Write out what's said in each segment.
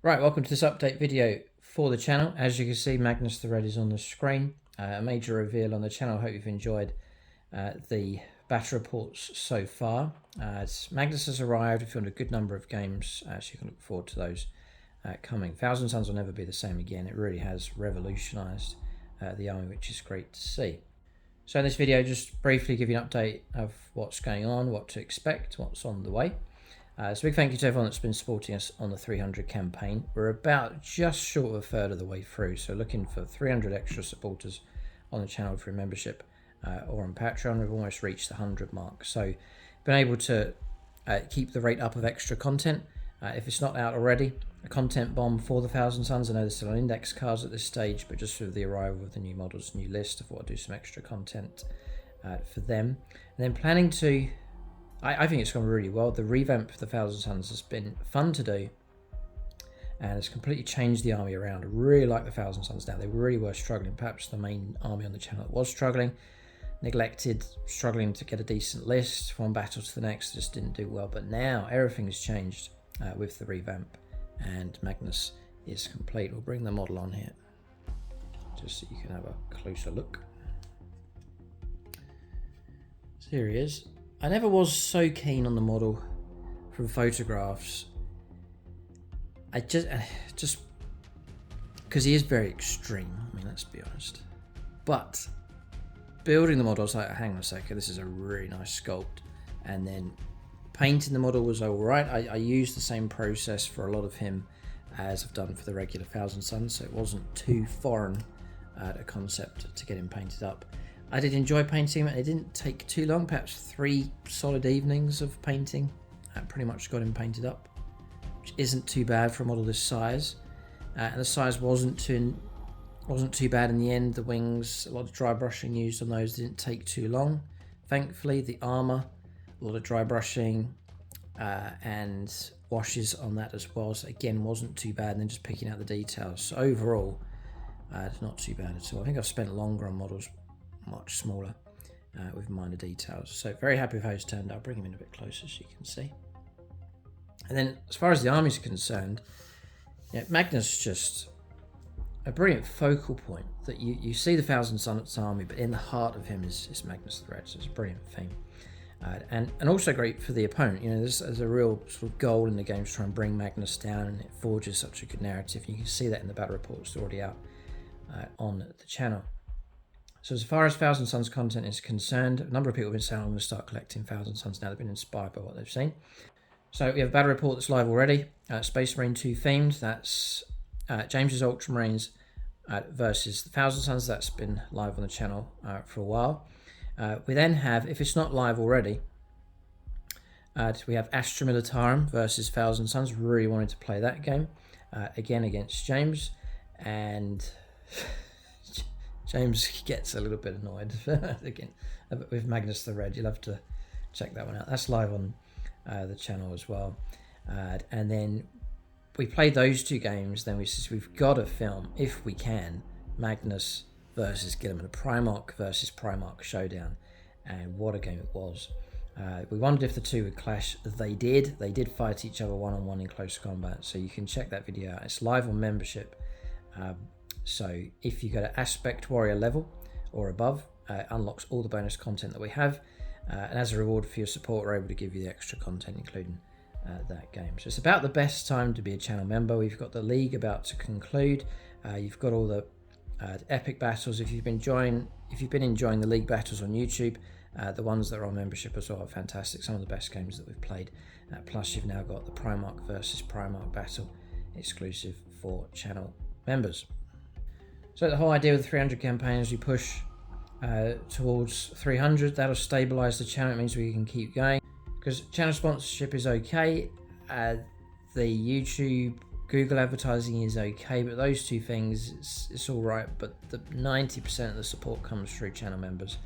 Right, welcome to this update video for the channel. As you can see, Magnus the Red is on the screen. A major reveal on the channel. I hope you've enjoyed the battle reports so far. Magnus has arrived. We've found a good number of games, so you can look forward to those coming. Thousand Suns will never be the same again. It really has revolutionised the army, which is great to see. So in this video, just briefly give you an update of what's going on, what to expect, what's on the way. So big thank you to everyone that's been supporting us on the 300 campaign. We're about just short of a third of the way through, so looking for 300 extra supporters on the channel through membership or on Patreon. We've almost reached the 100 mark, so been able to keep the rate up of extra content. If it's not out already, a content bomb for the Thousand Suns. I know there's still on index cards at this stage, but just with the arrival of the new models, new list, I thought I'd do some extra content for them. And then planning to, I think it's gone really well. The revamp of the Thousand Suns has been fun to do and has completely changed the army around. I really like the Thousand Suns now. They really were struggling. Perhaps the main army on the channel that was struggling, neglected, struggling to get a decent list from one battle to the next, just didn't do well. But now everything's changed with the revamp and Magnus is complete. We'll bring the model on here just so you can have a closer look. So here he is. I never was so keen on the model from photographs. I just because he is very extreme. I mean, let's be honest. But building the model, I was like, hang on a second, this is a really nice sculpt. And then painting the model was all right. I used the same process for a lot of him as I've done for the regular Thousand Suns, so it wasn't too foreign a concept to get him painted up. I did enjoy painting him. It didn't take too long, perhaps 3 solid evenings of painting. I pretty much got him painted up, which isn't too bad for a model this size. And the size wasn't too bad in the end. The wings, a lot of dry brushing used on those, didn't take too long. Thankfully, the armour, a lot of dry brushing and washes on that as well. So again, wasn't too bad. And then just picking out the details. So overall, it's not too bad at all. I think I've spent longer on models much smaller with minor details. So very happy with how he's turned out. I'll bring him in a bit closer so you can see. And then as far as the army's concerned, Magnus is just a brilliant focal point that you see the Thousand Suns army, but in the heart of him is Magnus the Red. So it's a brilliant theme. And also great for the opponent. There's a real sort of goal in the game to try and bring Magnus down, and it forges such a good narrative. You can see that in the battle reports already out on the channel. So as far as Thousand Suns content is concerned, a number of people have been saying I'm going to start collecting Thousand Suns now. They've been inspired by what they've seen. So we have a battle report that's live already. Space Marine 2 themed. That's James's Ultramarines versus the Thousand Suns. That's been live on the channel for a while. We then have, if it's not live already, we have Astra Militarum versus Thousand Suns. Really wanted to play that game again against James, and James gets a little bit annoyed again with Magnus the Red. You'll have to check that one out. That's live on the channel as well. And then we played those 2 games. Then we've got to film, if we can, Magnus versus Gilliman, a Primarch versus Primarch showdown. And what a game it was. We wondered if the 2 would clash. They did. They did fight each other one-on-one in close combat. So you can check that video out. It's live on membership. So if you go to Aspect Warrior level or above, it unlocks all the bonus content that we have. And as a reward for your support, we're able to give you the extra content, including that game. So it's about the best time to be a channel member. We've got the league about to conclude. You've got all the epic battles. If you've been enjoying the league battles on YouTube, the ones that are on membership as well are fantastic. Some of the best games that we've played. Plus, you've now got the Primarch versus Primarch battle exclusive for channel members. So the whole idea with the 300 campaign is we push towards 300. That'll stabilize the channel. It means we can keep going because channel sponsorship is okay. The YouTube, Google advertising is okay, but those 2 things, it's all right. But the 90% of the support comes through channel members.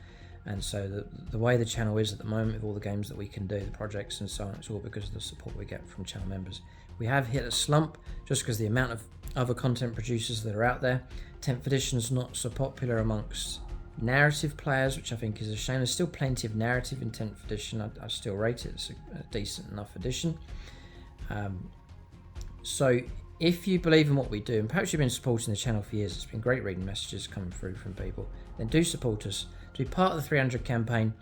And so the way the channel is at the moment, with all the games that we can do, the projects and so on, it's all because of the support we get from channel members. We have hit a slump just because the amount of other content producers that are out there. 10th edition is not so popular amongst narrative players, which I think is a shame. There's still plenty of narrative in 10th edition. I still rate it. It's a decent enough edition. So if you believe in what we do, and perhaps you've been supporting the channel for years, it's been great reading messages coming through from people, then do support us. To be part of the 300 campaign,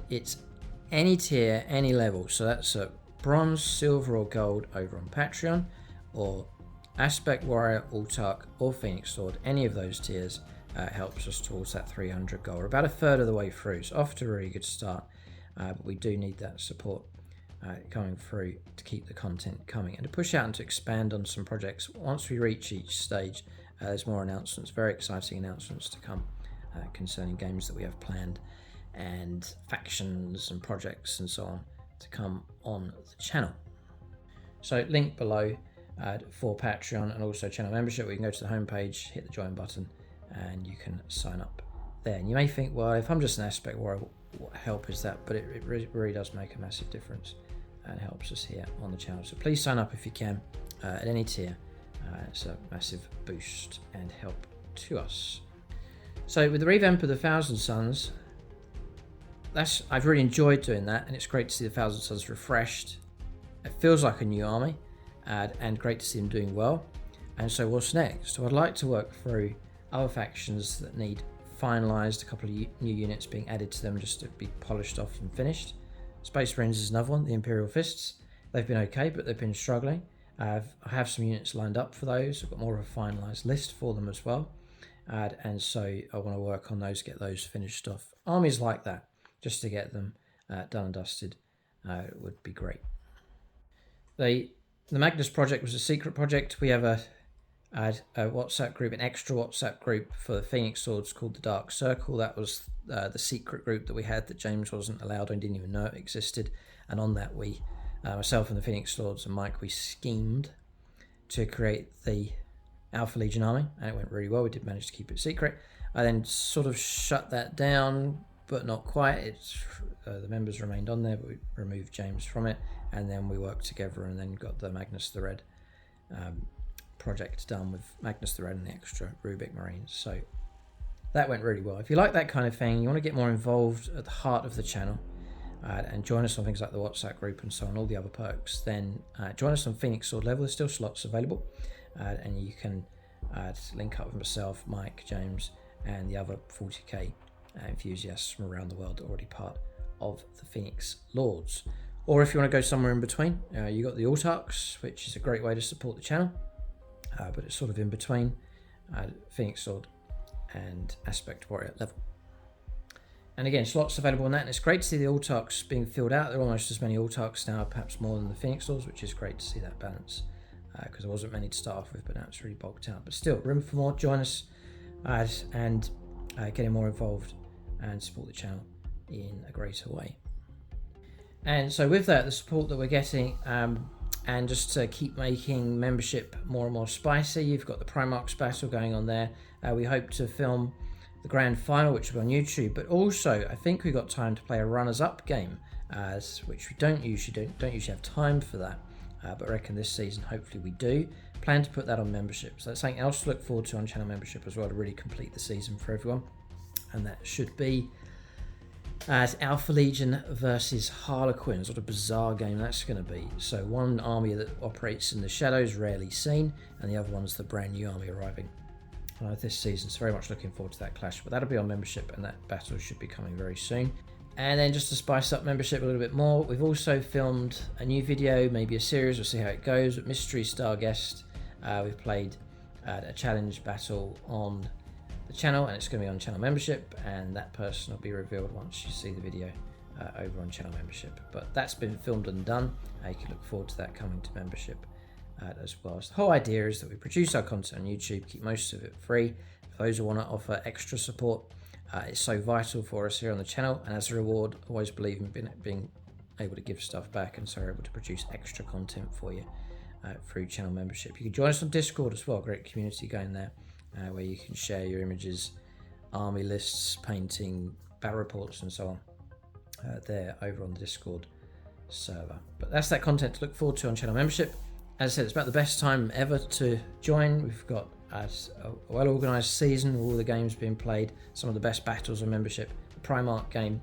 it's any tier, any level. So that's a bronze, silver or gold over on Patreon, or Aspect Warrior, Autarch or Phoenix Lord. Any of those tiers helps us towards that 300 goal. We're about a third of the way through, so off to a really good start. But we do need that support coming through to keep the content coming and to push out and to expand on some projects. Once we reach each stage, there's more announcements, very exciting announcements to come concerning games that we have planned and factions and projects and so on to come on the channel. So link below for Patreon and also channel membership. We can go to the homepage, hit the join button, and you can sign up there. And you may think, well, if I'm just an aspect warrior, what help is that? But it really does make a massive difference and helps us here on the channel. So please sign up if you can at any tier. It's a massive boost and help to us. So with the revamp of the Thousand Suns, I've really enjoyed doing that, and it's great to see the Thousand Suns refreshed. It feels like a new army, and great to see them doing well. And so what's next? So I'd like to work through other factions that need finalised, a couple of new units being added to them just to be polished off and finished. Space Marines is another one, the Imperial Fists. They've been okay, but they've been struggling. I have some units lined up for those. I've got more of a finalised list for them as well. And so I want to work on those, get those finished off. Armies like that, just to get them done and dusted, would be great. The Magnus project was a secret project. We have a WhatsApp group, an extra WhatsApp group for the Phoenix Swords called the Dark Circle. That was the secret group that we had that James wasn't allowed and didn't even know it existed. And on that we, myself and the Phoenix Swords and Mike, we schemed to create the Alpha Legion army, and it went really well. We did manage to keep it secret. I then sort of shut that down, but not quite. The members remained on there, but we removed James from it, and then we worked together and then got the Magnus the Red project done with Magnus the Red and the extra Rubik Marines. So that went really well. If you like that kind of thing, you want to get more involved at the heart of the channel and join us on things like the WhatsApp group and so on, all the other perks, then join us on Phoenix Sword level. There's still slots available, and you can link up with myself, Mike, James, and the other 40k enthusiasts from around the world that are already part of the Phoenix Lords. Or if you want to go somewhere in between, you got the Autarchs, which is a great way to support the channel, but it's sort of in between Phoenix Sword and Aspect Warrior level. And again, slots available on that, and it's great to see the Autarchs being filled out. There are almost as many Autarchs now, perhaps more than the Phoenix Lords, which is great to see that balance, because there wasn't many to start off with, but now it's really bulked out. But still, room for more. Join us and getting more involved and support the channel in a greater way. And so with that, the support that we're getting, and just to keep making membership more and more spicy, you've got the Primarchs battle going on there. We hope to film the grand final, which will be on YouTube, but also I think we got time to play a runners-up game, which we don't usually have time for that, but I reckon this season hopefully we do. Plan to put that on membership, so that's something else to look forward to on channel membership as well, to really complete the season for everyone. And that should be Alpha Legion versus Harlequins. What a bizarre game that's going to be. So one army that operates in the shadows, rarely seen, and the other one's the brand new army arriving this season. So very much looking forward to that clash, but that'll be on membership, and that battle should be coming very soon. And then just to spice up membership a little bit more, we've also filmed a new video, maybe a series, we'll see how it goes, with mystery star guest. We've played a challenge battle on the channel, and it's going to be on channel membership, and that person will be revealed once you see the video over on channel membership. But that's been filmed and done. You can look forward to that coming to membership as well. So the whole idea is that we produce our content on YouTube, keep most of it free. For those who want to offer extra support, it's so vital for us here on the channel, and as a reward, I always believe in being able to give stuff back, and so we're able to produce extra content for you through channel membership. You can join us on Discord as well, great community going there, where you can share your images, army lists, painting, battle reports and so on there over on the Discord server. But that's that content to look forward to on channel membership. As I said, it's about the best time ever to join. We've got a well-organised season with all the games being played, some of the best battles on membership, the Primarch game,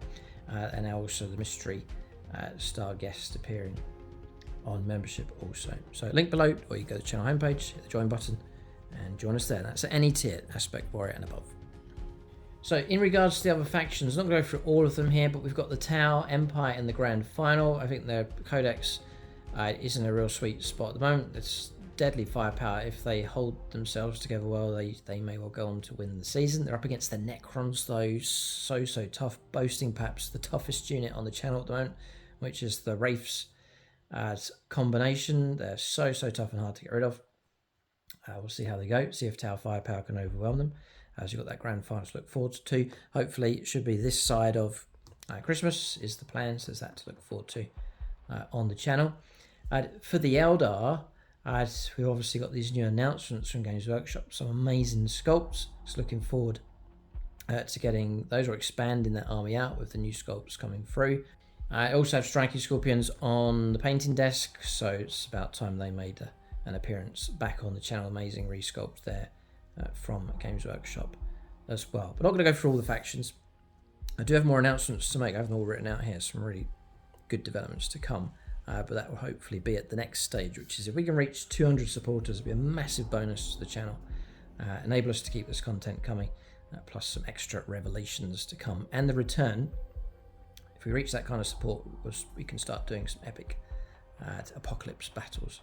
and now also the mystery star guest appearing on membership also. So link below, or you go to the channel homepage, hit the join button, and join us there. That's at any tier, Aspect Warrior and above. So in regards to the other factions, I'm not going to go through all of them here, but we've got the Tau, Empire, and the Grand Final. I think their Codex is in a real sweet spot at the moment. It's deadly firepower. If they hold themselves together well, they may well go on to win the season. They're up against the Necrons though, so tough, boasting perhaps the toughest unit on the channel at the moment, which is the Wraiths combination. They're so tough and hard to get rid of. We'll see how they go, see if Tau firepower can overwhelm them. As you've got that grand final to look forward to. Hopefully it should be this side of Christmas is the plan, so there's that to look forward to on the channel. For the Eldar, we've obviously got these new announcements from Games Workshop, some amazing sculpts. Just looking forward to getting those, or expanding that army out with the new sculpts coming through. I also have Striking Scorpions on the painting desk, so it's about time they made an appearance back on the channel. Amazing resculpt there from Games Workshop as well. But not going to go through all the factions. I do have more announcements to make. I have them all written out here. Some really good developments to come. But that will hopefully be at the next stage, which is if we can reach 200 supporters, it'll be a massive bonus to the channel. Enable us to keep this content coming, plus some extra revelations to come. And the return, if we reach that kind of support, we can start doing some epic apocalypse battles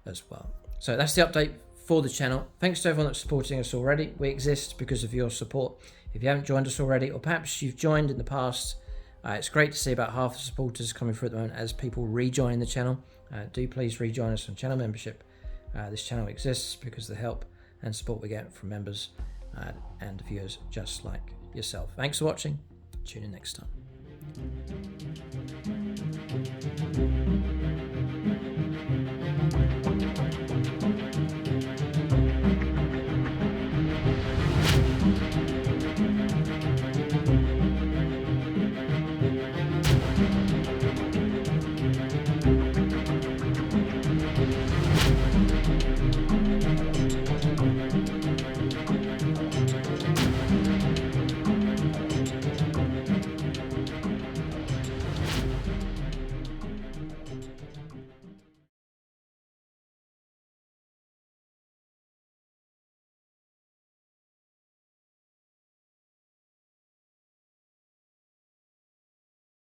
as well. So that's the update for the channel. Thanks to everyone that's supporting us already. We exist because of your support. If you haven't joined us already, or perhaps you've joined in the past, it's great to see about half the supporters coming through at the moment as people rejoin the channel. Do please rejoin us on channel membership. This channel exists because of the help and support we get from members and viewers just like yourself. Thanks for watching. Tune in next time.